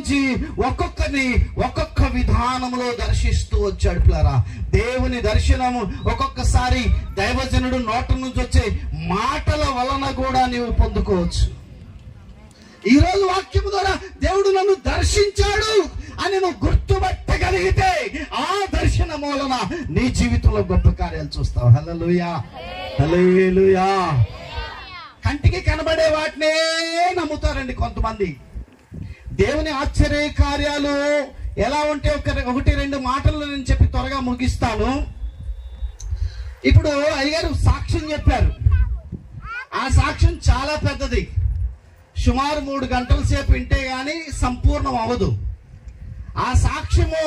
నుంచి ఒక్కొక్కరిని ఒక్కొక్క విధానంలో దర్శిస్తూ వచ్చాడు పిల్లరా. దేవుని దర్శనము ఒక్కొక్కసారి దైవజనుడు నోట నుంచి వచ్చే మాటల వలన కూడా నీవు పొందుకోవచ్చు. ఈరోజు వాక్యం ద్వారా దేవుడు నన్ను దర్శించాడు అని నువ్వు గుర్తుపట్టగలిగితే ఆ దర్శనం వలన నీ జీవితంలో గొప్ప కార్యాలు చూస్తావు. హల్లెలూయా, హల్లెలూయా. కంటికి కనబడే వాటినే నమ్ముతారండి కొంతమంది. దేవుని ఆశ్చర్య కార్యాలు ఎలా ఉంటే ఒకటి రెండు మాటలు నేను చెప్పి త్వరగా ముగిస్తాను. ఇప్పుడు అయ్యగారు సాక్ష్యం చెప్పారు. ఆ సాక్ష్యం చాలా పెద్దది. సుమారు 3 గంటల సేపు వింటే గాని సంపూర్ణం అవ్వదు. ఆ సాక్ష్యము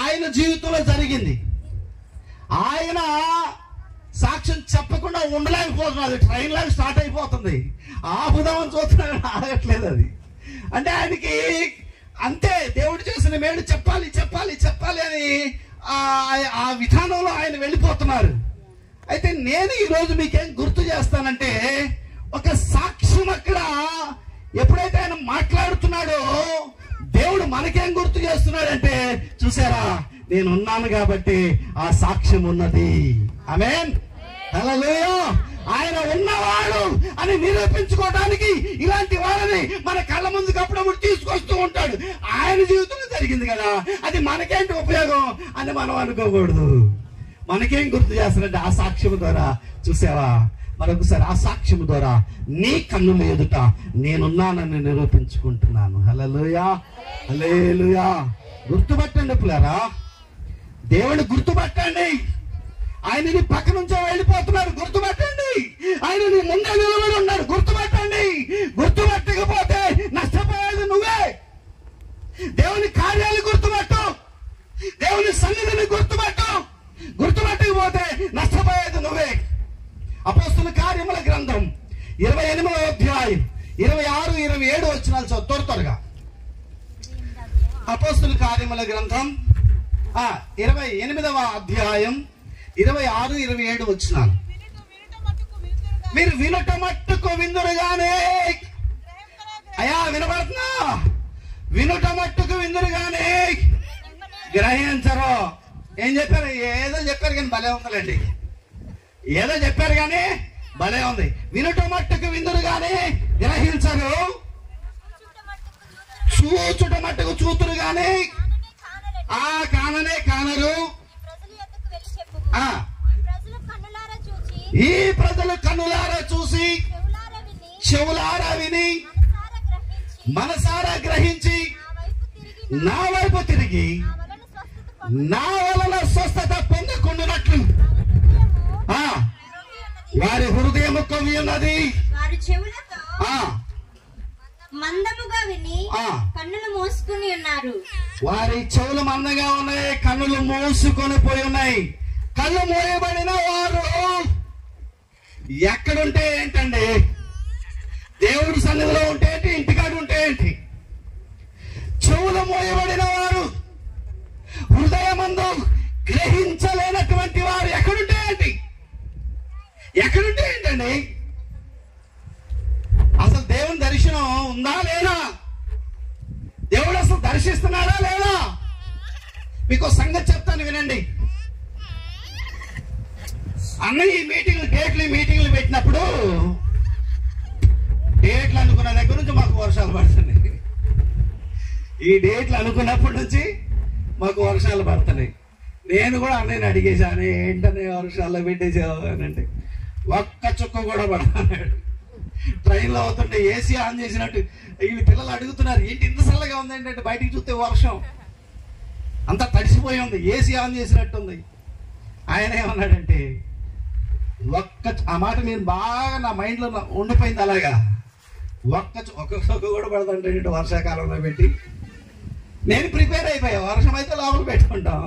ఆయన జీవితంలో జరిగింది. ఆయన సాక్ష్యం చెప్పకుండా ఉండలేకపోతున్నది. ట్రైన్ లాగా స్టార్ట్ అయిపోతుంది. ఆపుదామని చూస్తున్నాడు, ఆగట్లేదు అది. అంటే ఆయనకి అంతే, దేవుడు చేసిన మేలు చెప్పాలి చెప్పాలి చెప్పాలి అని ఆ విధానంలో ఆయన వెళ్ళిపోతున్నారు. అయితే నేను ఈరోజు మీకేం గుర్తు చేస్తానంటే, ఒక సాక్ష్యం అక్కడ ఎప్పుడైతే ఆయన మాట్లాడుతున్నాడో దేవుడు మనకేం గుర్తు చేస్తున్నాడంటే, చూసారా నేను ఉన్నాను కాబట్టి ఆ సాక్ష్యం ఉన్నది. ఆమేన్, హల్లెలూయా. ఆయన ఉన్నవాడు అని నిరూపించుకోవడానికి ఇలాంటి వాళ్ళని మన కళ్ళ ముందుకు అప్పుడప్పుడు తీసుకొస్తూ ఉంటాడు. ఆయన జీవితంలో జరిగింది కదా, అది మనకేంటి ఉపయోగం అని మనం అనుకోకూడదు. మనకేం గుర్తు చేస్తారంటే ఆ సాక్ష్యం ద్వారా, చూసావా మరొకసారి ఆ సాక్ష్యం ద్వారా నీ కన్నుల ఎదుట నేనున్నానని నిరూపించుకుంటున్నాను. హల్లెలూయా, హల్లెలూయా. గుర్తుపట్టండి పిల్లరా, దేవుని గుర్తుపట్టండి. ఆయన నీ పక్క నుంచో వెళ్ళిపోతున్నారు, గుర్తుపట్టండి. ఆయన నీ ముందే నిలబడి ఉన్నాడు, గుర్తుపట్టండి. గుర్తుపట్టకపోతే నష్టపోయేది నువ్వే. దేవుని కార్యాలు గుర్తుపట్టు, దేవుని సన్నిధిని గుర్తుపట్టు. గుర్తుపట్టకపోతే నష్టపోయేది నువ్వే. అపోస్తుల కార్యముల గ్రంథం 28వ అధ్యాయం 26, 27 వచనాలు చదువు త్వరగా. అపోస్తుల కార్యముల గ్రంథం 28వ అధ్యాయం 26, 27 వచనాలు. మీరు వినుట మట్టుకు విందురుగానే, అయ్యా వినబడుతున్నా, వినుట మట్టుకు విందురుగానే గ్రహించరు. ఏం చెప్పారు? ఏదో చెప్పారు కానీ భలే ఉందండి. ఏదో చెప్పారు కానీ భలే ఉంది. వినుట మట్టుకు విందురుగానే గ్రహించరు, చూచుట మట్టుకు చూతురు గాని కాననే కానరు. ఈ ప్రజలు కన్నులారా చూసి చెవులారా విని మనసారా గ్రహించి నా వైపు తిరిగి నా వలన స్వస్థత పొందకుండానట్లు వారి హృదయం కవి ఉన్నది. వారి చెవులతో మందముగా విని కన్నులు మూసుకుని ఉన్నారు. వారి చెవులు మందంగా ఉన్నాయి, కన్నులు మూసుకొని పోయి ఉన్నాయి. కళ్ళు మూయబడిన వారు ఎక్కడుంటే ఏంటండి? దేవుడి సన్నిధిలో ఉంటే ఏంటి, ఇంటికాడు ఉంటే ఏంటి? చెవులు మూయబడిన వారు, హృదయమందు గ్రహించలేనటువంటి వారు ఎక్కడుంటే ఏంటి, ఎక్కడుంటే ఏంటండి? అసలు దేవుని దర్శనం ఉందా లేదా? దేవుడు అసలు దర్శిస్తున్నాడా లేదా? మీకు సంగతి చెప్తాను వినండి. అన్న ఈ మీటింగ్లు పెట్టినప్పుడు డేట్లు అనుకున్న దగ్గర నుంచి మాకు వర్షాలు పడుతున్నాయి. ఈ డేట్లు అనుకున్నప్పటి నుంచి మాకు వర్షాలు పడుతున్నాయి. నేను కూడా అన్నయ్యని అడిగేశాను, ఏంటనే వర్షాల్లో పెట్టేసావు అని. అంటే ఒక్క చుక్క కూడా పడతాడు. ట్రైన్లో అవుతుంటే ఏసీ ఆన్ చేసినట్టు వీళ్ళు పిల్లలు అడుగుతున్నారు, ఏంటి ఇంత చల్లగా ఉంది ఏంటంటే బయటికి చూస్తే వర్షం అంతా తడిసిపోయి ఉంది, ఏసీ ఆన్ చేసినట్టుంది. ఆయన ఏమన్నాడంటే, ఆ మాట నేను బాగా నా మైండ్లో ఉండిపోయింది. అలాగా ఒక్క చొక్క కూడా పడదంటే వర్షాకాలంలో పెట్టి నేను ప్రిపేర్ అయిపోయా. వర్షం అయితే లోపల పెట్టుకుంటాం,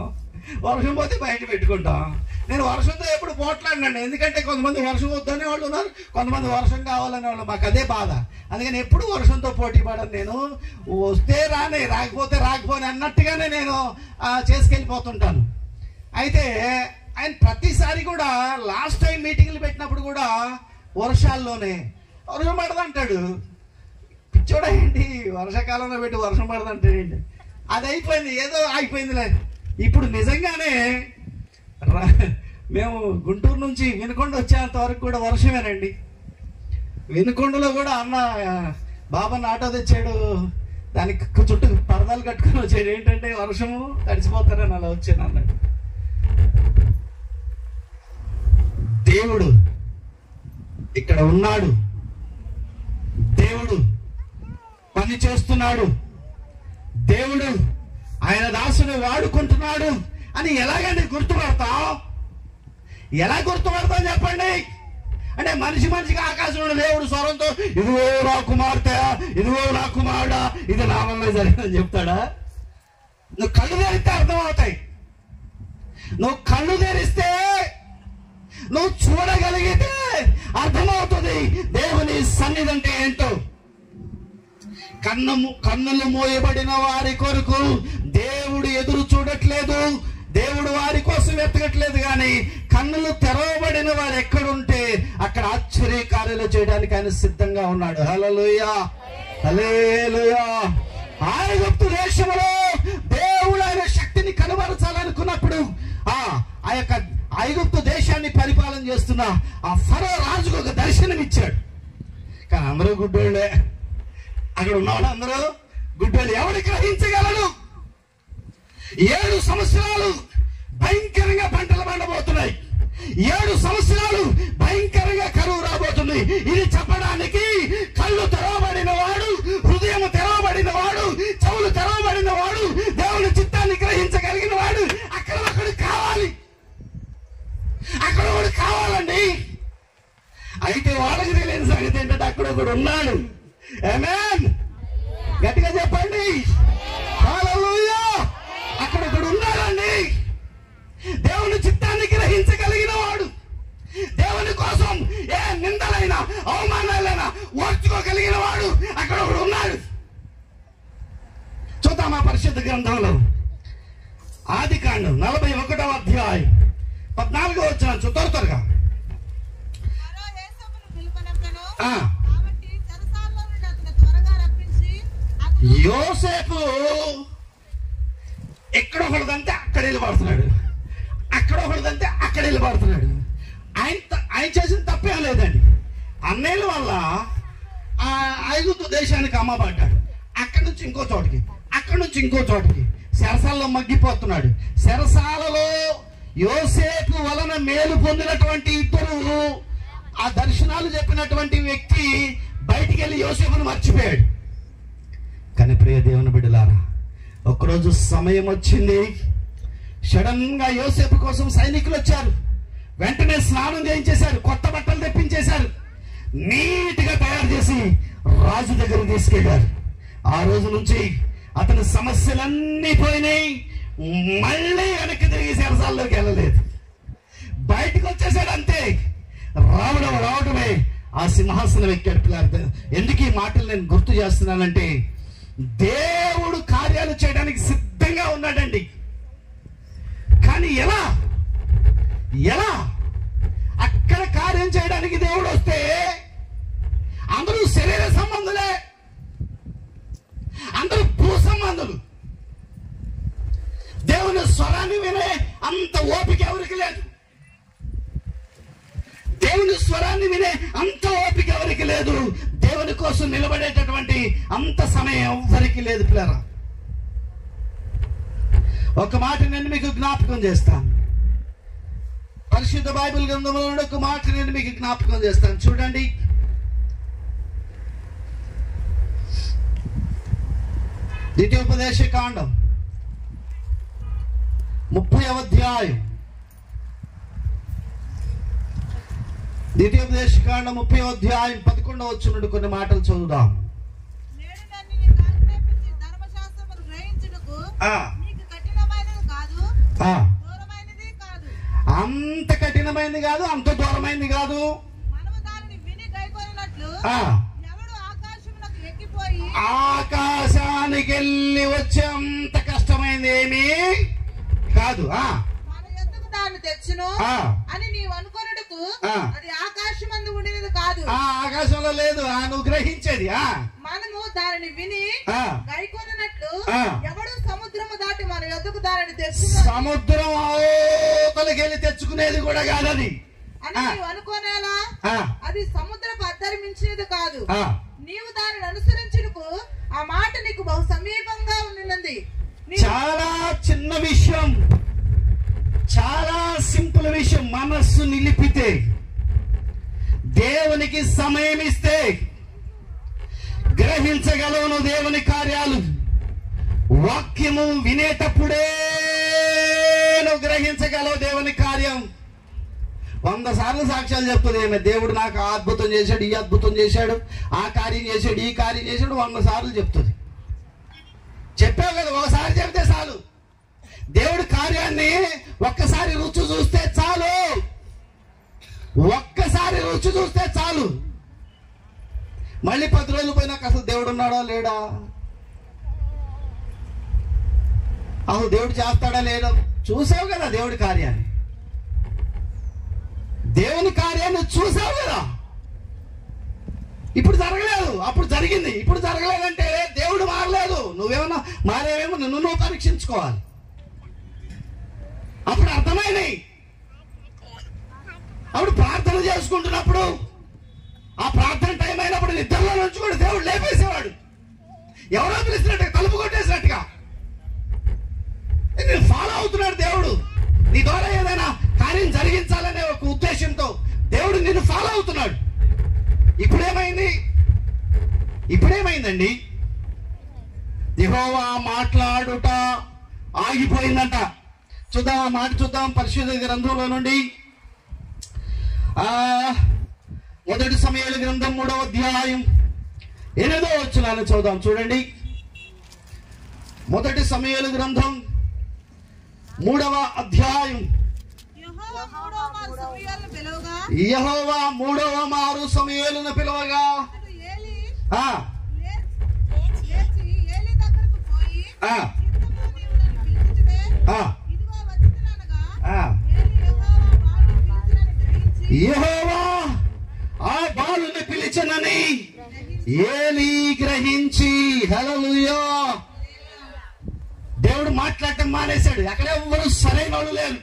వర్షం పోతే బయట పెట్టుకుంటాం. నేను వర్షంతో ఎప్పుడు పోట్లాడినండి, ఎందుకంటే కొంతమంది వర్షం వద్దనే వాళ్ళు ఉన్నారు, కొంతమంది వర్షం కావాలనే వాళ్ళు. మాకు అదే బాధ. అందుకని ఎప్పుడు వర్షంతో పోటీ పడను. నేను వస్తే రానే, రాకపోతే రాకపోని అన్నట్టుగానే నేను చేసుకెళ్ళిపోతుంటాను. అయితే ఆయన ప్రతిసారి కూడా లాస్ట్ టైం మీటింగ్లు పెట్టినప్పుడు కూడా వర్షాల్లోనే వర్షం పడదంటాడు. పిచ్చోడా ఏంటి, వర్షాకాలంలో పెట్టి వర్షం పడదంటే ఏంటి, అది అయిపోయింది, ఏదో అయిపోయిందిలే. ఇప్పుడు నిజంగానే మేము గుంటూరు నుంచి వినుకొండ వచ్చేంత వరకు కూడా వర్షమేనండి. వినుకొండలో కూడా అన్న బాబాని ఆటో తెచ్చాడు, దానికి చుట్టూ పరదాలు కట్టుకొని వచ్చాడు. ఏంటంటే వర్షము తడిచిపోతారని అలా వచ్చాను అన్నాడు. దేవుడు ఇక్కడ ఉన్నాడు, దేవుడు పని చేస్తున్నాడు, దేవుడు ఆయన దాసుని వాడుకుంటున్నాడు అని ఎలాగండి గుర్తుపడతావు? ఎలా గుర్తుపడతావు చెప్పండి? అంటే మనిషికి ఆకాశంలో దేవుడు స్వరంతో ఇదిగో నా కుమార్తె, ఇదిగో నా కుమారుడా, ఇది నా వల్ల జరిగిందని చెప్తాడా? నువ్వు కళ్ళు తెరిస్తే అర్థమవుతాయి. నువ్వు కళ్ళు తెరిస్తే, నువ్వు చూడగలిగితే అర్థమవుతుంది దేవుని సన్నిధి అంటే ఏంటో. కన్నులు మోయబడిన వారి కొరకు దేవుడు ఎదురు చూడట్లేదు, దేవుడు వారి కోసం వెతకట్లేదు. కానీ కన్నులు తెరవబడిన వారు ఎక్కడుంటే అక్కడ ఆశ్చర్య కార్యాలు చేయడానికి ఆయన సిద్ధంగా ఉన్నాడు. హల్లెలూయా, హల్లెలూయా. ఐగుప్తు దేశంలో దేవుడు ఆయన శక్తిని కనబరచాలనుకున్నప్పుడు ఆ యొక్క ఐగుప్తు దేశాన్ని పరిపాలన చేస్తున్న ఆ ఫరో రాజుకు ఒక దర్శనం ఇచ్చాడు. కానీ అందరూ గుడ్డోళ్ళే, అక్కడ ఉన్న వాళ్ళందరూ గుడ్డోళ్ళు. ఎవడు గ్రహించగలడు? 7 సంవత్సరాలు భయంకరంగా పంటలు పండబోతున్నాయి, 7 సంవత్సరాలు భయంకరంగా కరువు రాబోతుంది. ఇది చెప్పడానికి కళ్ళు తెరవబడిన వాడు, హృదయం తెరవబడిన వాడు, చెవులు తెరవబడిన వాడు, దేవుని చిత్తాన్ని గ్రహించగలిగిన వాడు అక్కడ ఒకడు కావాలి, అక్కడ ఒకడు కావాలండి. అయితే వాళ్ళకి తెలియని సంగతి ఏంటంటే అక్కడ ఒకడు ఉన్నాడు. ఆమేన్, గట్టిగా చెప్పండి హల్లెలూయా. అక్కడ ఒకడు ఉన్నాడండి, దేవుని చిత్తాన్ని గ్రహించగలిగిన వాడు, దేవుని కోసం ఏ నిందలైనా అవమానాలైనా ఓర్చుకోగలిగిన వాడు అక్కడ ఒకడు ఉన్నాడు. చూద్దాం ఆ పరిశుద్ధ గ్రంథంలో ఆదికాండం 41వ అధ్యాయం 14వ వచనం చూద్దాం త్వరగా. యోసేపు ఎక్కడ ఒకటిదంటే అక్కడ వెళ్ళి పడుతున్నాడు, అక్కడ ఒకటిదంటే అక్కడ వెళ్ళి పడుతున్నాడు. ఆయన చేసిన తప్పేం లేదండి. అన్నయ్యల వల్ల ఆ ఐగుప్తు దేశానికి అమ్మబడ్డాడు. అక్కడి నుంచి ఇంకో చోటికి, అక్కడి నుంచి ఇంకో చోటికి చెరసాలలో మగ్గిపోతున్నాడు. చెరసాలలో యోసేపు వలన మేలు పొందినటువంటి ఇద్దరు, ఆ దర్శనాలు చెప్పినటువంటి వ్యక్తి బయటికి వెళ్ళి యోసేపును మర్చిపోయాడు. కానీ ప్రియ దేవుని బిడ్డలారా, ఒకరోజు సమయం వచ్చింది, సడన్ గా యోసేపు కోసం సైనికులు వచ్చారు. వెంటనే స్నానం చేయించేశారు, కొత్త బట్టలు తెప్పించేశారు, నీట్ గా తయారు చేసి రాజు దగ్గర తీసుకెళ్లారు. ఆ రోజు నుంచి అతని సమస్యలన్నీ పోయినాయి. మళ్ళీ వెనక్కి తిరిగి చెరసాల్లోకి వెళ్ళలేదు, బయటకు వచ్చేసాడు అంతే. రావడమే ఆ సింహాసనం ఎక్కాడు పిల్లలు. ఎందుకు ఈ మాటలు నేను గుర్తు చేస్తున్నానంటే, దేవుడు కార్యాలు చేయడానికి సిద్ధంగా ఉన్నాడండి. కానీ ఎలా అక్కడ కార్యం చేయడానికి దేవుడు వస్తే అందరూ శరీర సంబంధులే, అందరూ భూ సంబంధులు. దేవుని స్వరాన్ని వినే అంత ఓపిక ఎవరికి లేదు, దేవుని స్వరాన్ని వినే అంత ఓపిక ఎవరికి లేదు, దేవుని కోసం నిలబడేటటువంటి అంత సమయం ఎవరికి లేదు పిల్లరా. ఒక మాట నేను మీకు జ్ఞాపకం చేస్తాను, పరిశుద్ధ బైబిల్ గ్రంథంలో ఒక మాట నేను మీకు జ్ఞాపకం చేస్తాను. చూడండి, ద్వితీయోపదేశ కాండం 30వ అధ్యాయం, ద్వితీయోపదేశ కాండం 30వ అధ్యాయం 11వ వచనం నుండి కొన్ని మాటలు చదువుదాం. అంత కఠినమైనది కాదు, అంత దూరమైనది కాదు. ఆకాశానికి వెళ్ళి వచ్చే అంత కష్టమైనది ఏమీ కాదు. తెచ్చును అని నీవు అనుకొనుటకు అది ఆకాశమందు ఉండినది కాదు. ఆకాశంలో లేదు, నువ్వు గ్రహించేది. మనము దానిని విని గైకొనట్లు ఎవడు సముద్రము దాటి మన యొద్దకు దానిని సముద్రం అవతలకి వెళ్ళి తెచ్చుకునేది కూడా కాదని అని నీవు అనుకోనేలా అది సముద్రపు అద్దరి మించినది కాదు. నీవు దానిని అనుసరించుటకు ఆ మాట నీకు బహు సమీపంగా ఉన్నది. చాలా చిన్న విషయం, చాలా సింపుల్ విషయం. మనస్సు నిలిపితే, దేవునికి సమయం ఇస్తే గ్రహించగలవును దేవుని కార్యాలు. వాక్యము వినేటప్పుడే నువ్వు గ్రహించగలవు దేవుని కార్యం. 100 సార్లు సాక్ష్యాలు చెప్తుంది ఏమే, దేవుడు నాకు ఆ అద్భుతం చేశాడు, ఈ అద్భుతం చేశాడు, ఆ కార్యం చేశాడు, ఈ కార్యం చేశాడు, 100 సార్లు చెప్తుంది. చెప్పావు కదా, ఒకసారి చెప్తే చాలు. దేవుడి కార్యాన్ని ఒక్కసారి రుచి చూస్తే చాలు, ఒక్కసారి రుచి చూస్తే చాలు. మళ్ళీ 10 రోజులు పోయినాక అసలు దేవుడు ఉన్నాడా లేడా, అసలు దేవుడు చేస్తాడా లేడా చూసావు కదా. దేవుడి కార్యాన్ని, దేవుని కార్యాన్ని చూసావు కదా. ఇప్పుడు జరగలేదు, అప్పుడు జరిగింది. ఇప్పుడు జరగలేదంటే దేవుడు మారలేదు, నువ్వేమన్నా మారేవేమో నిన్ను నువ్వు పరీక్షించుకోవాలి. అప్పుడు అర్థమైనాయి. అప్పుడు ప్రార్థన చేసుకుంటున్నప్పుడు, ఆ ప్రార్థన టైం అయినప్పుడు నిద్రలో నుంచి కూడా దేవుడు లేపేసేవాడు. ఎవరో పిలిచినట్టుగా, తలుపు కొట్టేసినట్టుగా. నేను ఫాలో అవుతున్నాడు దేవుడు. నీ ద్వారా ఏదైనా కార్యం జరిగించాలనే ఒక ఉద్దేశంతో దేవుడు నిన్ను ఫాలో అవుతున్నాడు. ఇప్పుడేమైందండి? యెహోవా మాట్లాడుట ఆగిపోయిందంట. చూద్దాం, ఆ మాట చూద్దాం. పరిశుద్ధ గ్రంథంలో నుండి 1 సమూయేలు గ్రంథం 3వ అధ్యాయం 8వ వచనాన్ని చదువుదాం. చూడండి, 1 సమూయేలు గ్రంథం 3వ అధ్యాయం. యెహోవా 3వ మారు సమూయేలును పిలవగా యెహోవా ఆ బాలుని పిలిచనని ఏలీ గ్రహించి, హల్లెలూయా, దేవుడు మాట్లాడటం మానేశాడు. అక్కడ ఎవరు సరైన వాళ్ళు లేరు.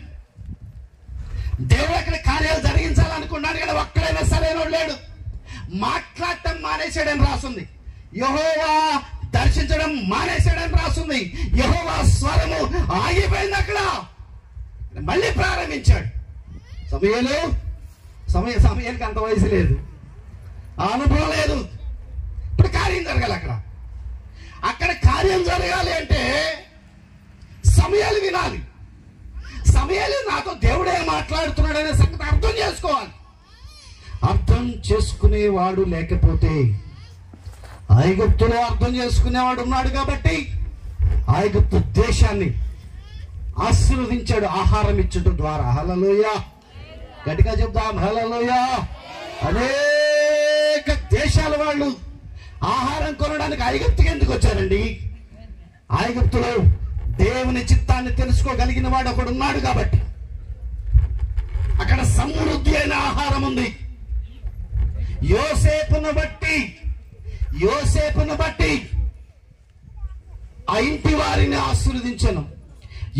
దేవుడు అక్కడ కార్యాలు జరిగించాలనుకున్నాడు కదా, ఒక్కడైనా సరైన లేడు. మాట్లాడటం మానేశాడని రాస్తుంది. యెహోవా దర్శించడం మానేశాడని రాస్తుంది. యెహోవా స్వరము ఆగిపోయింది. అక్కడ మళ్ళీ ప్రారంభించాడు. సమయానికి అంత వయసు లేదు, అనుభవం లేదు. ఇప్పుడు కార్యం జరగాలి. అక్కడ కార్యం జరగాలి అంటే సమయాలు వినాలి. సమయాలు నాతో దేవుడే మాట్లాడుతున్నాడు అనే సంగతి అర్థం చేసుకోవాలి. అర్థం చేసుకునేవాడు లేకపోతే, ఐగుప్తులో అర్థం చేసుకునేవాడు ఉన్నాడు కాబట్టి ఐగుప్తు దేశాన్ని ఆశీర్వదించాడు ఆహారం ఇచ్చడం ద్వారా. హల్లెలూయా, గట్టిగా చెప్దాం హల్లెలూయా. అనేక దేశాల వాళ్ళు ఆహారం కొనడానికి ఐగుప్తుకి ఎందుకు వచ్చారండి? ఐగుప్తులో దేవుని చిత్తాన్ని తెలుసుకోగలిగిన వాడు ఒకడు ఉన్నాడు కాబట్టి అక్కడ సమృద్ధి అయిన ఆహారం ఉంది. యోసేపును బట్టి ఆ ఇంటి వారిని ఆశీర్వదించను,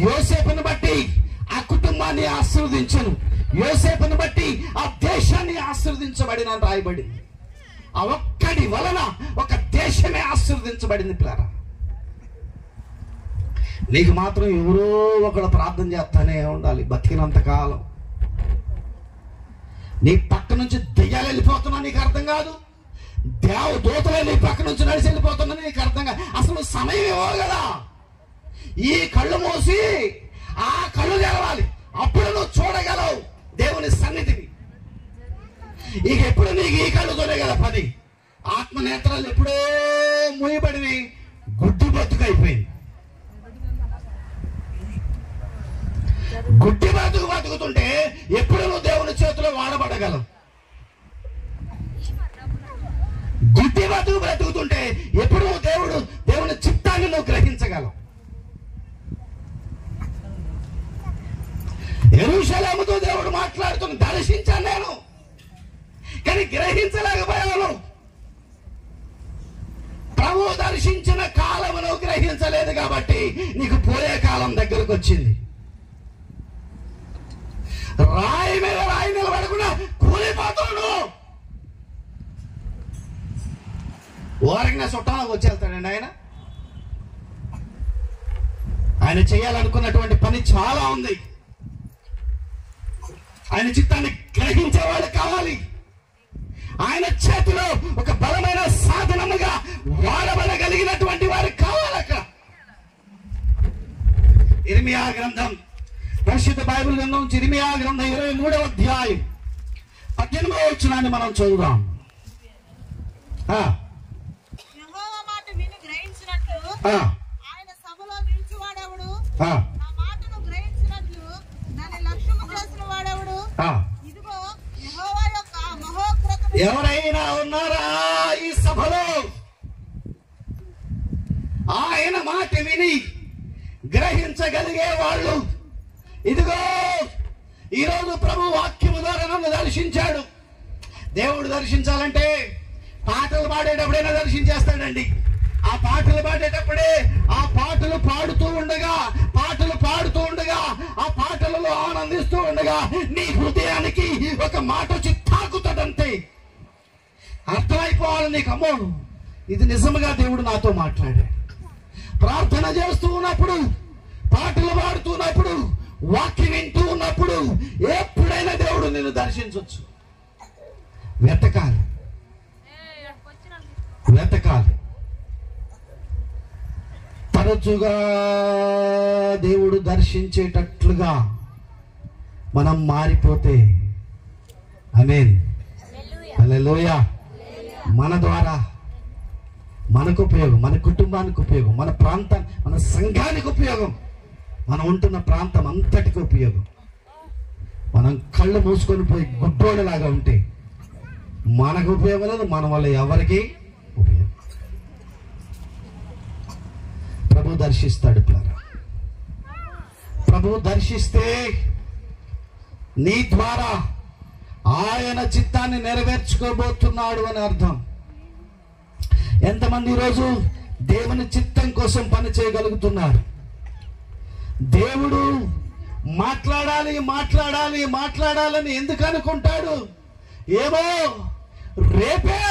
యోసేపును బట్టి ఆ కుటుంబాన్ని ఆశీర్వదించను, యోసేపును బట్టి ఆ దేశాన్ని ఆశీర్వదించబడిన రాయబడింది. ఆ ఒక్కడి వలన ఒక దేశమే ఆశీర్వదించబడింది. పిల్లరా, నీకు మాత్రం ఎవరో ఒకడు ప్రార్థన చేస్తానే ఉండాలి బతికినంత కాలం. నీ పక్క నుంచి దెయ్యాలు వెళ్ళిపోతున్నా నీకు అర్థం కాదు, దూతలే నీ పక్క నుంచి నడిచి వెళ్ళిపోతున్నా నీకు అర్థం కాదు. అసలు సమయం ఇవ్వాలి కదా. ఈ కళ్ళు మూసి ఆ కళ్ళు తెరవాలి, అప్పుడు నువ్వు చూడగలవు దేవుని సన్నిధిని. ఇక ఎప్పుడు నీకు ఈ కళ్ళుతోనే కదా పని. ఆత్మనేత్రాలు ఎప్పుడో మూయబడివి, గుడ్డి బతుకైపోయింది. గుడ్డి బతుకుతుంటే ఎప్పుడు నువ్వు దేవుని చేతిలో వాడబడగలవు. గుడ్డి బ్రతుకుతుంటే ఎప్పుడు నువ్వు దేవుని చిత్తాన్ని నువ్వు గ్రహించగలవు. యెరూషలేముతో దేవుడు మాట్లాడుతున్న దర్శించాను నేను, కానీ గ్రహించలేకపోయాను. ప్రభు దర్శించిన కాలమును గ్రహించలేదు కాబట్టి నీకు పోయే కాలం దగ్గరకు వచ్చింది. రాయి మీద రాయి నిలబడకుండా కూలిపోతాడు. ఓరగిన చుట్టాలకు వచ్చేస్తాడండి ఆయన. ఆయన చేయాలనుకున్నటువంటి పని చాలా ఉంది. ఆయన చిత్తాన్ని గ్రహించే వాళ్ళు కావాలి. ఆయన చేతిలో ఒక బలమైన సాధనముగా వాడబడగలిగినటువంటి వారు కావాలక. ఇర్మియా గ్రంథం, పరిశుద్ధ బైబిల్ గ్రంథం నుంచి ఇర్మియా గ్రంథం 23వ అధ్యాయం 18వ వచనాన్ని మనం చదువుదాం. యెహోవా మాట విని గ్రహించినట్లు ఆయన సభలో నిలిచివాడెవడు? నా మాటను గ్రహించినట్లు దాన్ని లక్ష్యము చేసిన వాడెవడు? ఇదిగో యెహోవా యొక్క మహోగ్రతను. ఎవరైనా ఉన్నారా ఈ సభలో? ఆయన మాట విని గ్రహించగలిగే వాళ్ళు. ఇదిగో ఈరోజు ప్రభు వాక్యము ద్వారా నన్ను దర్శించాడు. దేవుడు దర్శించాలంటే పాటలు పాడేటప్పుడైనా దర్శించేస్తాడండి. ఆ పాటలు పాడేటప్పుడే ఆ పాటలు పాడుతూ ఉండగా ఆ పాటలలో ఆనందిస్తూ ఉండగా నీ హృదయానికి ఒక మాట వచ్చి తాకుతాడంతే. అర్థమైపోవాలి నీకు, అమ్మో ఇది నిజముగా దేవుడు నాతో మాట్లాడాడు. ప్రార్థన చేస్తూ ఉన్నప్పుడు, పాటలు పాడుతున్నప్పుడు, వాక్యం వింటూ ఉన్నప్పుడు ఎప్పుడైనా దేవుడు నిన్ను దర్శించవచ్చు. వెతకాలి. తరచుగా దేవుడు దర్శించేటట్లుగా మనం మారిపోతే, ఆమేన్, హల్లెలూయా, మన ద్వారా మనకు ఉపయోగం, మన కుటుంబానికి ఉపయోగం, మన ప్రాంతానికి, మన సంఘానికి ఉపయోగం, మనం ఉంటున్న ప్రాంతం అంతటికి ఉపయోగం. మనం కళ్ళు మూసుకొని పోయి గుడ్డోళ్ళలాగా ఉంటే మనకు ఉపయోగం లేదు, మన వల్ల ఎవరికి ఉపయోగం. ప్రభు దర్శిస్తాడు. ప్రభు దర్శిస్తే నీ ద్వారా ఆయన చిత్తాన్ని నెరవేర్చుకోబోతున్నాడు అని అర్థం. ఎంతమంది ఈరోజు దేవుని చిత్తం కోసం పని చేయగలుగుతున్నారు? దేవుడు మాట్లాడాలని ఎందుకు అనుకుంటాడు? ఏమో రేపే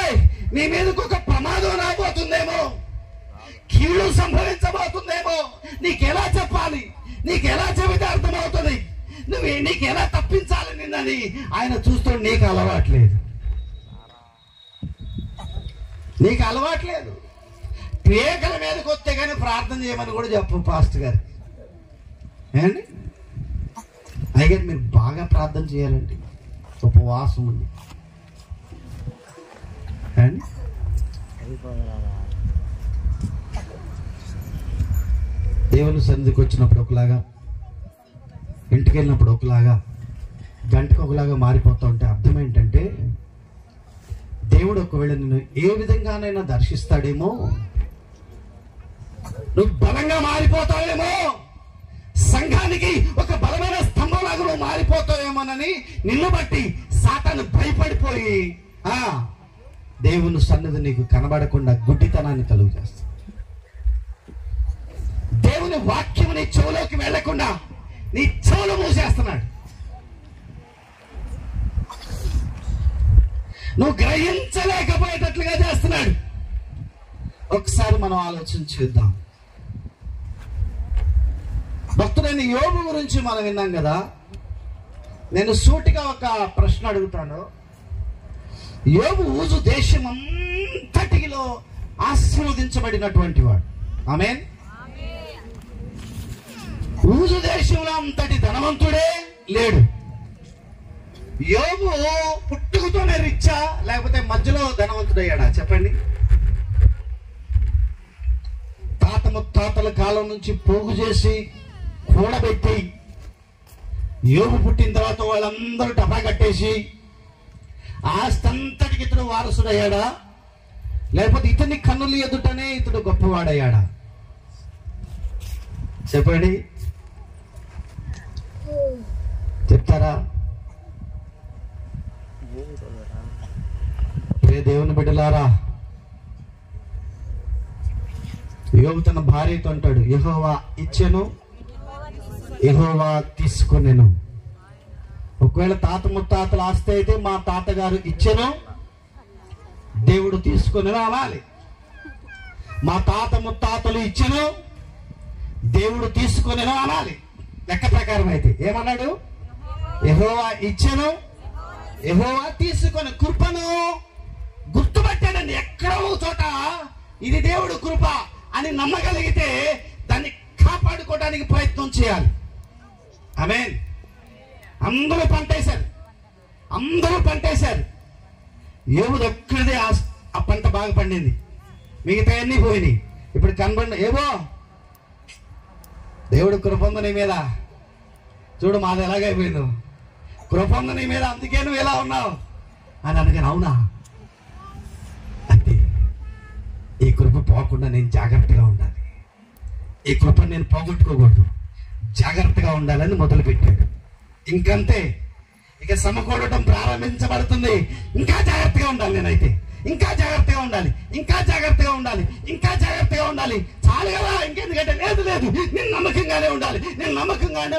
నీ మీదకు ఒక ప్రమాదం రాబోతుందేమో, కీడు సంభవించబోతుందేమో. నీకెలా చెప్పాలి? నీకెలా చెబితే అర్థమవుతుంది? నీకెలా తప్పించాలి నిన్నని ఆయన చూస్తూ నీకు అలవాట్లేదు. పేకల మీదకి వస్తే కానీ ప్రార్థన చేయమని కూడా చెప్పు పాస్టర్ గారు. ఏమండి అయ్యగారు, మీరు బాగా ప్రార్థన చేయాలండి, ఉపవాసం ఉంది. దేవుని సన్నిధికి వచ్చినప్పుడు ఒకలాగా, ఇంటికి వెళ్ళినప్పుడు ఒకలాగా, గంటకు ఒకలాగా మారిపోతా ఉంటే అర్థం ఏంటంటే, దేవుడు ఒకవేళ నిన్ను ఏ విధంగానైనా దర్శిస్తాడేమో, నువ్వు బలంగా మారిపోతావేమో, సంఘానికి ఒక బలమైన స్తంభంలాగా నువ్వు మారిపోతావేమోనని నిన్ను బట్టి సాతాను భయపడిపోయి దేవుని సన్నిధి నీకు కనబడకుండా గుడ్డితనాన్ని కలుగు చేస్తాడు. దేవుని వాక్యం నీ చెవులోకి వెళ్లకుండా నీ చెవులు మూసేస్తున్నాడు. నువ్వు గ్రహించలేకపోయేటట్లుగా చేస్తున్నాడు. ఒకసారి మనం ఆలోచన చేద్దాం. భక్తుడైన యోబు గురించి మనం విన్నాం కదా. నేను సూటిగా ఒక ప్రశ్న అడుగుతాను. యోబు ఊజు దేశం అంతటిలో ఆశీర్వదించబడినటువంటి వాడు. ఆమేన్. ఊజు దేశంలో అంతటి ధనవంతుడే లేడు. యోబు పుట్టుకతోనే రిచ్చా, లేకపోతే మధ్యలో ధనవంతుడయ్యాడా? చెప్పండి. తాత ముత్తాతల కాలం నుంచి పోగు చేసి కూడబెట్టి యోబు పుట్టిన తర్వాత వాళ్ళందరూ టపా కట్టేసి ఆస్తంతటికి ఇతడు వారసుడయ్యాడా? లేకపోతే ఇతని కన్నులు ఎదుటనే ఇతడు గొప్పవాడయ్యాడా? చెప్పండి, చెప్తారా? దేవుని బిడ్డలారా, యోబు తన భార్యతో అంటాడు, యెహోవా ఇచ్చెను, యెహోవా తీసుకొనెను. ఒకవేళ తాత ముత్తాతల ఆస్తి అయితే మా తాతగారు ఇచ్చెను, దేవుడు తీసుకొనెను అనాలి. మా తాత ముత్తాతలు ఇచ్చెను, దేవుడు తీసుకొనెను అనాలి. లెక్క ప్రకారం అయితే ఏమన్నాడు? యెహోవా ఇచ్చెను, యెహోవా తీసుకొని. కృపను గుర్తుపట్టాడండి. ఎక్కడో చోట ఇది దేవుడు కృప అని నమ్మగలిగితే దాన్ని కాపాడుకోవడానికి ప్రయత్నం చేయాలి. ఆమేన్. అందరూ పంటేశారు. యోబుది ఒక్కడిదే ఆ పంట బాగా పండింది, మిగతా అన్నీ పోయినాయి. ఇప్పుడు కనబడి ఏవో దేవుడు కృప ఉంది నీ మీద, చూడు మాది ఎలాగైపోయిందో, కృప ఉంది నీ మీద, అందుకే నువ్వు ఎలా ఉన్నావు అని అనగానే, అవునా అంటే ఈ కృప పోకుండా నేను జాగ్రత్తగా ఉండాలి, ఈ కృపను నేను పోగొట్టుకోకూడదు, జాగ్రత్తగా ఉండాలని మొదలుపెట్టాడు. ఇంకంతే, ఇక సమకూడటం ప్రారంభించబడుతుంది. ఇంకా జాగ్రత్తగా ఉండాలి, నేనైతే ఇంకా జాగ్రత్తగా ఉండాలి, ఇంకా జాగ్రత్తగా ఉండాలి, ఇంకా జాగ్రత్తగా ఉండాలి. చాలు కదా, ఇంకెందుకంటే లేదు నేను నమ్మకంగానే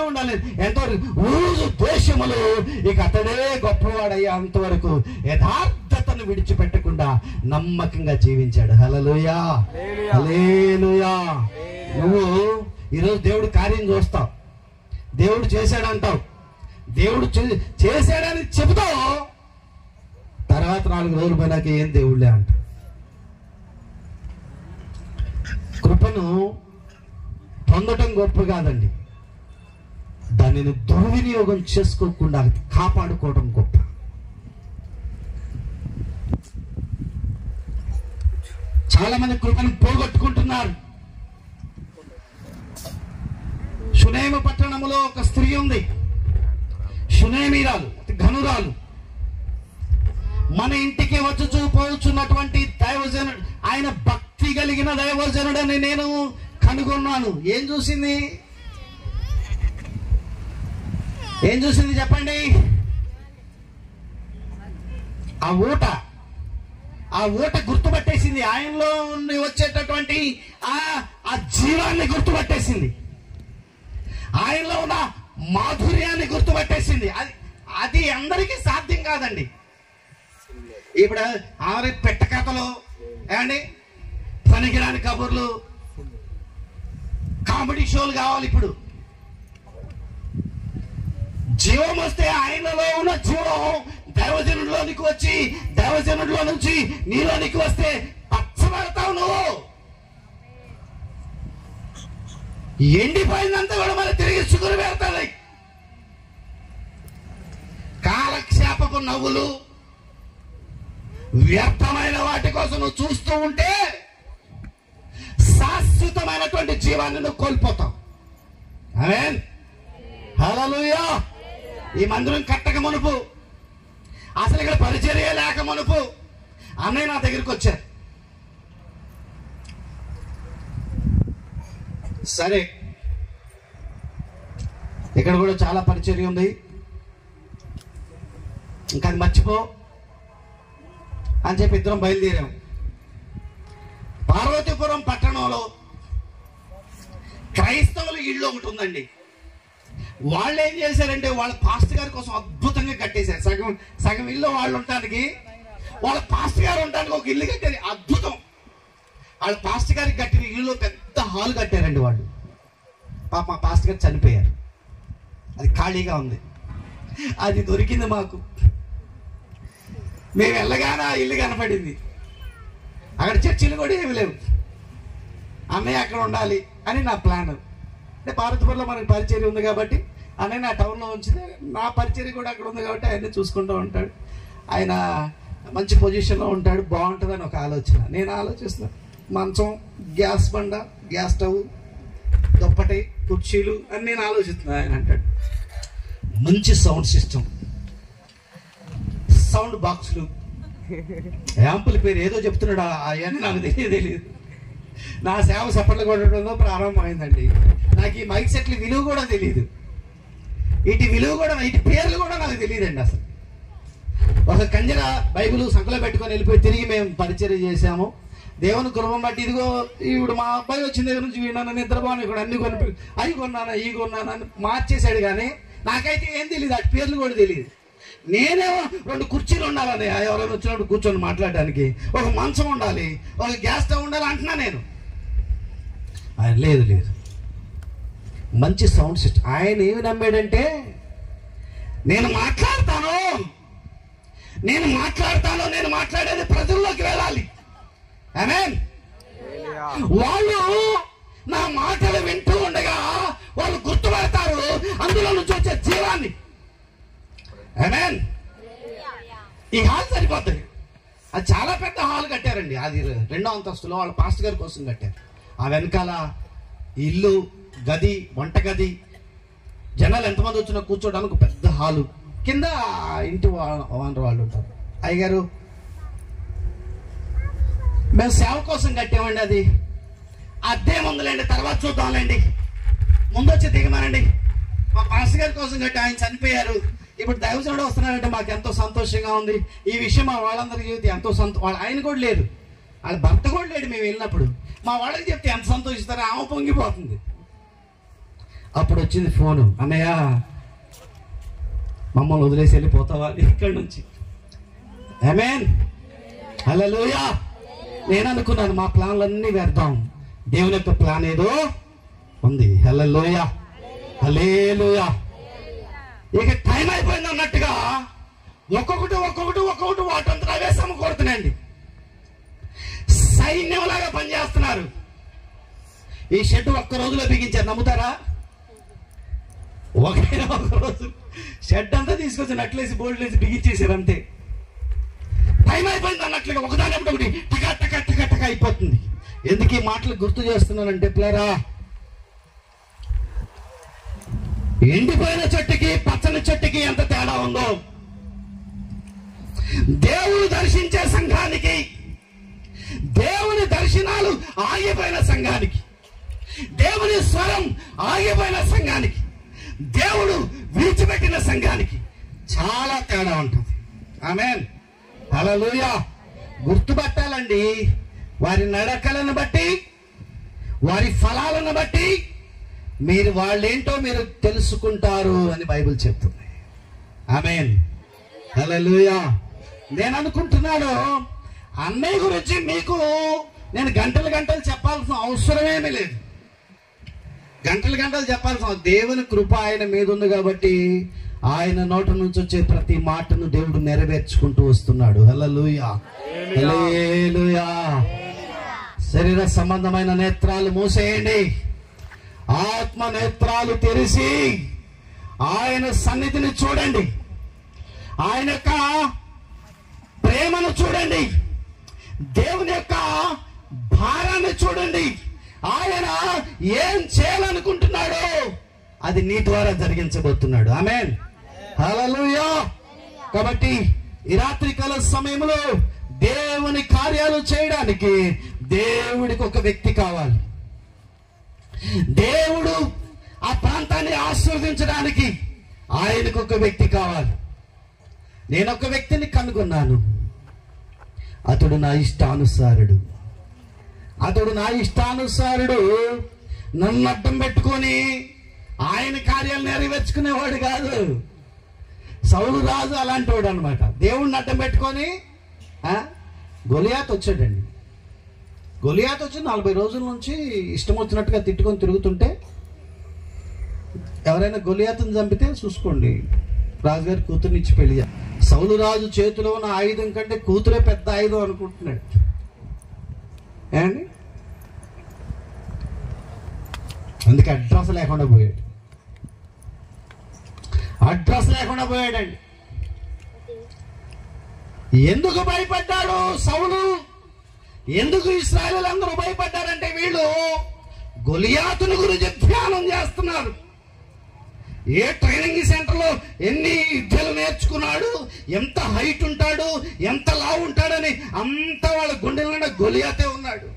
ఉండాలి. ఎంతవరకు ఊరు ద్వేషములు, ఇక అతడే గొప్పవాడయ్యా అంతవరకు యథార్థతను విడిచిపెట్టకుండా నమ్మకంగా జీవించాడు. హల్లెలూయా, హల్లెలూయా. నువ్వు ఈరోజు దేవుడు కార్యం చూస్తావు, దేవుడు చేశాడంటావు, దేవుడు చేశాడని చెబుతావు, తర్వాత 4 రోజులు పోయినాక ఏం దేవుళ్ళే అంట. కృపను పొందటం గొప్ప కాదండి, దానిని దుర్వినియోగం చేసుకోకుండా కాపాడుకోవడం గొప్ప. చాలా మంది కృపను పోగొట్టుకుంటున్నారు. షునేము పట్టణంలో ఒక స్త్రీ ఉంది, షునేమీరాలు, ఘనురాలు. మన ఇంటికి వచ్చుచూ పోచున్నటువంటి దైవజనుడు, ఆయన భక్తి కలిగిన దైవజనుడని నేను కనుగొన్నాను. ఏం చూసింది చెప్పండి? ఆ ఊట గుర్తుపట్టేసింది. ఆయనలో నుండి వచ్చేటటువంటి ఆ జీవాన్ని గుర్తుపట్టేసింది, ఆయనలో ఉన్న మాధుర్యాన్ని గుర్తుపట్టేసింది. అది అందరికీ సాధ్యం కాదండి. ఇప్పుడు ఆరి పెట్ట కథలు, ఏమండి, పనికిరాని కబుర్లు, కామెడీ షోలు కావాలి. ఇప్పుడు జీవం వస్తే ఆయనలో ఉన్న జీవం దైవజనుడిలోనికి వచ్చి, దైవజనుడిలో నుంచి నీలోనికి వస్తే పచ్చబడతావు. నువ్వు ఎండిపోయిందంతా కూడా మరి తిరిగి సుగురు పెడతాయి. కాలక్షేపపు నవ్వులు, వ్యర్థమైన వాటి కోసం నువ్వు చూస్తూ ఉంటే శాశ్వతమైనటువంటి జీవాన్ని నువ్వు కోల్పోతావు. ఆమేన్, హల్లెలూయా. ఈ మందిరం కట్టక మునుపు, అసలు ఇక్కడ పరిచర్య లేక మునుపు అన్నయ్య నా దగ్గరికి వచ్చారు. సరే, ఇక్కడ కూడా చాలా పరిచర్య ఉంది, ఇంకా అది మర్చిపో అని చెప్పి ఇద్దరం బయలుదేరాము. పార్వతీపురం పట్టణంలో క్రైస్తవుల ఇల్లు ఒకటి ఉందండి. వాళ్ళు ఏం చేశారంటే, వాళ్ళ పాస్టర్ గారి కోసం అద్భుతంగా కట్టేశారు. సగం ఇల్లు వాళ్ళు ఉండటానికి, వాళ్ళ పాస్టర్ గారు ఉండటానికి ఒక ఇల్లు కట్టారు. అద్భుతం. వాళ్ళ పాస్టర్ గారికి కట్టిన ఇల్లులో పెద్ద హాల్ కట్టారండి వాళ్ళు. పాప మా పాస్టర్ గారు చనిపోయారు, అది ఖాళీగా ఉంది. అది దొరికింది మాకు. మేము వెళ్ళగానే ఆ ఇల్లు కనపడింది. అక్కడ చర్చిలు కూడా ఏమి లేవు. అన్నయ్య అక్కడ ఉండాలి అని నా ప్లాన్. అంటే పార్వతీపురంలో మనకి పరిచర్య ఉంది కాబట్టి అన్నయ్య నా టౌన్లో ఉంచితే, నా పరిచర్య కూడా అక్కడ ఉంది కాబట్టి ఆయన్ని చూసుకుంటూ ఉంటాడు. ఆయన మంచి పొజిషన్లో ఉంటాడు, బాగుంటుందని ఒక ఆలోచన. నేను ఆలోచిస్తున్నాను, మంచం, గ్యాస్ బండ, గ్యాస్ స్టవ్, దుప్పటి, కుర్చీలు అని నేను ఆలోచిస్తున్నాను. ఆయన అంటాడు మంచి సౌండ్ సిస్టమ్, సౌండ్ బాక్సులు, యాంపుల పేరు ఏదో చెప్తున్నాడు, అవన్నీ నాకు తెలియదు. నా సేవ సపట్లు కొట్టడంలో ప్రారంభమైందండి. నాకు ఈ మైక్ సెట్ల విలువ కూడా తెలియదు, వీటి విలువ కూడా, వీటి పేర్లు కూడా నాకు తెలియదండి అసలు. ఒక కంజర బైబిల్ సంకలో పెట్టుకొని వెళ్ళిపోయి తిరిగి మేము పరిచర్య చేశాము. దేవుని కృపను బట్టి ఇదిగో ఇప్పుడు మా అబ్బాయి వచ్చిన దగ్గర నుంచి విన్నాను నిద్రపోను ఇక్కడ అన్ని అవి కొన్నాను ఈ కొన్నాను అని మార్చేశాడు. కానీ నాకైతే ఏం తెలియదు, అటు పేర్లు కూడా తెలియదు. నేనేమో 2 కుర్చీలు ఉండాలని ఎవరైనా వచ్చినప్పుడు కూర్చొని మాట్లాడడానికి, ఒక మంచం ఉండాలి, ఒక గ్యాస్ స్టవ్ ఉండాలి అంటున్నా నేను. ఆయన లేదు మంచి సౌండ్ సిస్టమ్. ఆయన ఏమి నమ్మాడంటే నేను మాట్లాడతాను, నేను మాట్లాడేది ప్రజల్లోకి వెళ్ళాలి. ఆమేన్. వాళ్ళు నా మాటలు వింటూ ఉండగా వాళ్ళు గుర్తుపెడతారు అందులో నుంచి వచ్చే జీవాన్ని. ఆమేన్. ఈ హాల్ సరిపోతుంది. అది చాలా పెద్ద హాల్ కట్టారండి. అది 2వ అంతస్తులో వాళ్ళ పాస్టర్ గారి కోసం కట్టారు. ఆ వెనకాల ఇల్లు, గది, వంటగది, జనాలు ఎంతమంది వచ్చినా కూర్చోడానికి పెద్ద హాలు, కింద ఇంటి ఓనర్ వాళ్ళు ఉంటారు. అయ్యగారు మేము సేవ కోసం కట్టామండి, అది అద్దే ముందులేండి, తర్వాత చూద్దాంలేండి, ముందు వచ్చి దిగమనండి. మా పాస్టర్ గారి కోసం కట్టి ఆయన చనిపోయారు, ఇప్పుడు దైవజనుడు వస్తున్నారంటే మాకు ఎంతో సంతోషంగా ఉంది. ఈ విషయం మా వాళ్ళందరికీ చెబితే ఎంతో ఆయన కూడా లేరు, వాళ్ళ భర్త కూడా లేడు. మేము వెళ్ళినప్పుడు మా వాళ్ళకి చెప్తే ఎంత సంతోషిస్తారో ఆమె పొంగిపోతుంది. అప్పుడు వచ్చింది ఫోను, అన్నయ్య మమ్మల్ని వదిలేసి వెళ్ళిపోతావా ఇక్కడి నుంచి. ఆమేన్. హల్లెలూయా. నేను అనుకున్నాను మా ప్లాన్లన్నీ వ్యర్థం, దేవుని యొక్క ప్లాన్ ఏదో ఉంది. హల్లెలూయా, హల్లెలూయా. ఇక టైం అయిపోయింది అన్నట్టుగా ఒక్కొక్కటి వాటంతా అవే సమకూడుతున్నాయండి. సైన్యంలాగా పనిచేస్తున్నారు. ఈ షెడ్ ఒక్క రోజులో బిగించారు, నమ్ముతారా? ఒకే ఒక రోజు షెడ్ అంతా తీసుకొచ్చి నట్లేసి బోల్డ్లేసి బిగించేసారు అంతే. టైం అయిపోయింది అన్నట్లుగా ఒకటి టక అయిపోతుంది. ఎందుకు ఈ మాటలు గుర్తు చేస్తున్నానంటే ప్లేరా, ఎండిపోయిన చెట్టుకి పచ్చని చెట్టుకి ఎంత తేడా ఉందో, దేవుడు దర్శించే సంఘానికి, దేవుని దర్శనాలు ఆగిపోయిన సంఘానికి, దేవుని స్వరం ఆగిపోయిన సంఘానికి, దేవుడు విడిచిపెట్టిన సంఘానికి చాలా తేడా ఉంటుంది. ఆమేన్. హల్లెలూయా. గుర్తుపట్టాలండి, వారి నడకలను బట్టి, వారి ఫలాలను బట్టి మీరు వాళ్ళేంటో మీరు తెలుసుకుంటారు అని బైబిల్ చెప్తుంది. ఆమేన్. హల్లెలూయా. నేను అనుకుంటున్నాను అన్నయ్య గురించి మీకు నేను గంటలు చెప్పాల్సిన అవసరమేమీ లేదు. గంటలు చెప్పాల్సిన దేవుని కృప ఆయన మీద ఉంది కాబట్టి ఆయన నోటి నుంచి వచ్చే ప్రతి మాటను దేవుడు నెరవేర్చుకుంటూ వస్తున్నాడు. హల్లెలూయా, హల్లెలూయా. శరీర సంబంధమైన నేత్రాలు మూసేయండి, ఆత్మ నేత్రాలు తెరిచి ఆయన సన్నిధిని చూడండి, ఆయన యొక్క ప్రేమను చూడండి, దేవుని యొక్క భారాన్ని చూడండి. ఆయన ఏం చేయాలనుకుంటున్నాడో అది నీ ద్వారా జరిగించబోతున్నాడు. ఆమేన్. హల్లెలూయా. కాబట్టి ఈ రాత్రి కాల సమయంలో దేవుని కార్యాలు చేయడానికి దేవుడికి ఒక వ్యక్తి కావాలి. దేవుడు ఆ ప్రాంతాన్ని ఆశీర్వదించడానికి ఆయనకు ఒక వ్యక్తి కావాలి. నేను ఒక వ్యక్తిని కనుగొన్నాను. అతడు నా ఇష్టానుసారుడు. నన్ను అడ్డం పెట్టుకొని ఆయన కార్యాలు నెరవేర్చుకునేవాడు కాదు. సౌలు రాజు అలాంటి వాడు అనమాట. దేవుడిని అడ్డం పెట్టుకొని గొలియాత్ వచ్చాడండి. గొలియాత్ వచ్చి 40 రోజుల నుంచి ఇష్టం వచ్చినట్టుగా తిట్టుకొని తిరుగుతుంటే, ఎవరైనా గొలియాతుని చంపితే చూసుకోండి, రాజుగారి కూతురునిచ్చి పెళ్లి. సౌలు రాజు చేతిలో ఉన్న ఆయుధం కంటే కూతురే పెద్ద ఆయుధం అనుకుంటున్నాడు. ఏమండి? అందుకే అడ్రస్ లేకుండా పోయాడండి. ఎందుకు భయపడ్డాడు సౌలు? ఎందుకు ఇశ్రాయేలీయులందరూ భయపడ్డారంటే వీళ్ళు గొలియాతుని గురించి ధ్యానం చేస్తున్నారు. ఏ ట్రైనింగ్ సెంటర్లో ఎన్ని విద్యలు నేర్చుకున్నాడు, ఎంత హైట్ ఉంటాడు, ఎంత లావు ఉంటాడని అంత వాళ్ళ గుండెల గొలియాతే ఉన్నాడు.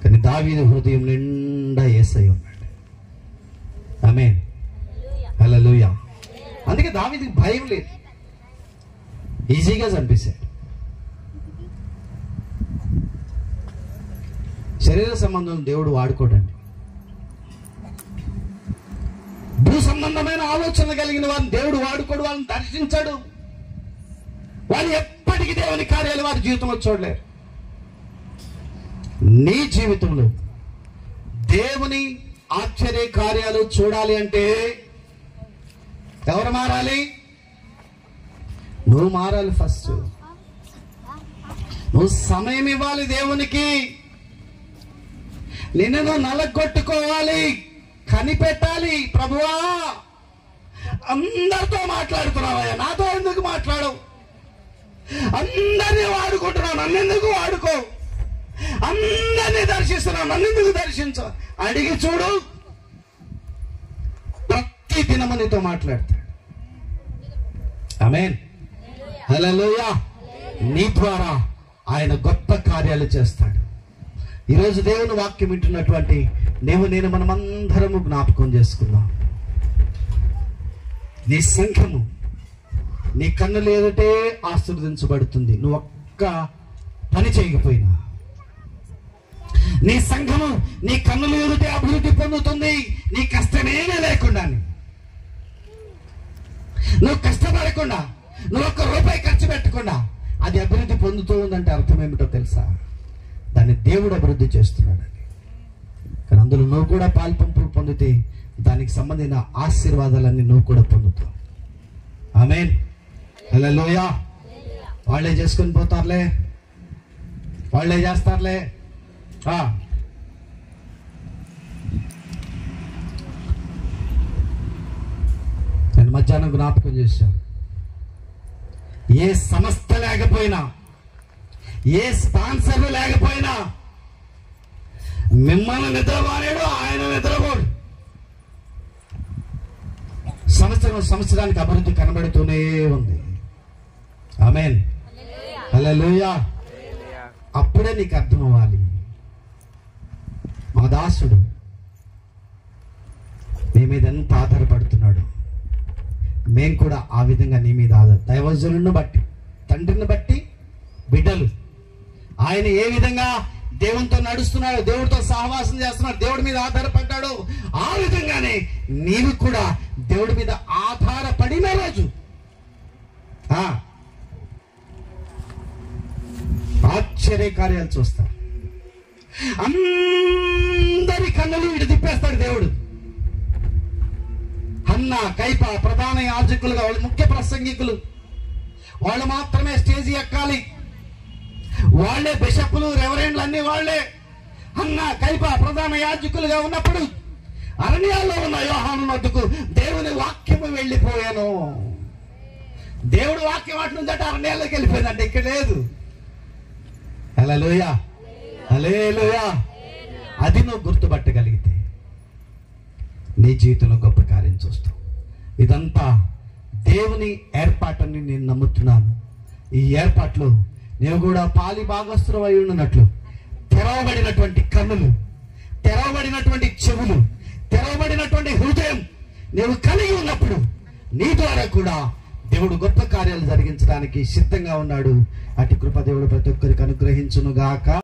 కానీ దావీదు హృదయం నిండా యేసయ్య ఉన్నాడు. ఆమేన్. హల్లెలూయా. అందుకే దావీదుకి భయం లేదు, ఈజీగా చంపేశాడు. శరీర సంబంధం దేవుడు వాడుకోడండి. భూ సంబంధమైన ఆలోచన కలిగిన వారిని దేవుడు వాడుకోడు, వాళ్ళని దర్శించాడు. వాళ్ళు ఎప్పటికీ దేవుని కార్యాలు వారి జీవితంలో చూడలేరు. నీ జీవితంలో దేవుని ఆశ్చర్య కార్యాలు చూడాలి అంటే ఎవరు మారాలి? నువ్వు మారాలి. ఫస్ట్ నువ్వు సమయం ఇవ్వాలి దేవునికి. నిన్ను నువ్వు నలగొట్టుకోవాలి, కనిపెట్టాలి. ప్రభువా, అందరితో మాట్లాడుతున్నావయ్యా, నాతో ఎందుకు మాట్లాడవు? అందరినీ వాడుకుంటున్నావు, నన్ను ఎందుకు వాడుకో? అందరినీ దర్శిస్తున్నావు, నన్ను ఎందుకు దర్శించు? అడిగి చూడు. ప్రతి దినము నీతో మాట్లాడతాడు. ఆమేన్, హల్లెలూయా. నీ ద్వారా ఆయన గొప్ప కార్యాలు చేస్తాడు. ఈరోజు దేవుని వాక్యం వింటున్నటువంటి నేను మనమందరము జ్ఞాపకం చేసుకుందాం. నీ సంఘము నీ కన్నులు ఏదంటే ఆశీర్వదించబడుతుంది. నువ్వు ఒక్క పని చేయకపోయినా నీ సంఘము నీ కన్నులు ఏదంటే అభివృద్ధి పొందుతుంది. నీ కష్టమేమీ లేకుండా, నువ్వు కష్టపడకుండా, నువ్వు ఒక్క రూపాయి ఖర్చు పెట్టకుండా అది అభివృద్ధి పొందుతూ ఉందంటే అర్థం ఏమిటో తెలుసా? దాన్ని దేవుడు అభివృద్ధి చేస్తున్నాడని. కానీ అందులో నువ్వు కూడా పాల్పంపులు పొందితే దానికి సంబంధించిన ఆశీర్వాదాలన్నీ నువ్వు కూడా పొందుతావు. ఆమేన్, హల్లెలూయా. వాళ్ళే చేసుకొని పోతారులే, వాళ్ళే చేస్తారులే. నేను మధ్యాహ్నం జ్ఞాపకం చేశాను. ఏ సంస్థ లేకపోయినా, ఏ స్పాన్సర్లు లేకపోయినా మిమ్మల్ని నిద్రపోలేడు, ఆయన నిద్రపోడు. సంవత్సరానికి అభివృద్ధి కనబడుతూనే ఉంది. ఆమేన్, హల్లెలూయా. అప్పుడే నీకు అర్థం అవ్వాలి, మా దాసుడు నీ మీద ఎంత ఆధారపడుతున్నాడు. మేము కూడా ఆ విధంగా నీ మీద దైవజనులను బట్టి, తండ్రిని బట్టి బిడ్డలు ఆయన ఏ విధంగా దేవునితో నడుస్తున్నాడు, దేవుడితో సహవాసం చేస్తున్నాడు, దేవుడి మీద ఆధారపడ్డాడు, ఆ విధంగానే నీవు కూడా దేవుడి మీద ఆధారపడిన రోజు ఆశ్చర్య కార్యాలు చూస్తారు. అందరి కన్నులు ఇటు తిప్పేస్తాడు దేవుడు. హన్న, కైప ప్రధాన యాజకులుగా, వాళ్ళు ముఖ్య ప్రసంగికులు, వాళ్ళు మాత్రమే స్టేజి ఎక్కాలి. వాళ్లే బిషప్లు, రెవరెండ్లు అన్ని వాళ్లే. హన్న, కైప ప్రధాన యాజకులుగా ఉన్నప్పుడు అరణ్యాల్లో ఉన్న యోహాను వద్దకు దేవుని వాక్యము వెళ్ళిపోయాను. దేవుడు వాక్యం అటు నుంచి అరణ్యాల్లోకి వెళ్ళిపోయిందంటే ఇక్కడ లేదు. హల్లెలూయా, హల్లెలూయా. అది నువ్వు గుర్తుపట్టగలిగితే నీ జీవితంలో గొప్ప కార్యం చూస్తావు. ఇదంతా దేవుని ఏర్పాటుని నేను నమ్ముతున్నాను. ఈ ఏర్పాట్లో నేను కూడా పాలి భాగస్థులు అయి ఉన్నట్లు తెరవబడినటువంటి కన్నులు, తెరవబడినటువంటి చెవులు, తెరవబడినటువంటి హృదయం నీవు కలిగి ఉన్నప్పుడు నీ ద్వారా కూడా దేవుడు గొప్ప కార్యాలు జరిగించడానికి సిద్ధంగా ఉన్నాడు. అటు కృప దేవుడు ప్రతి ఒక్కరికి అనుగ్రహించును గాక.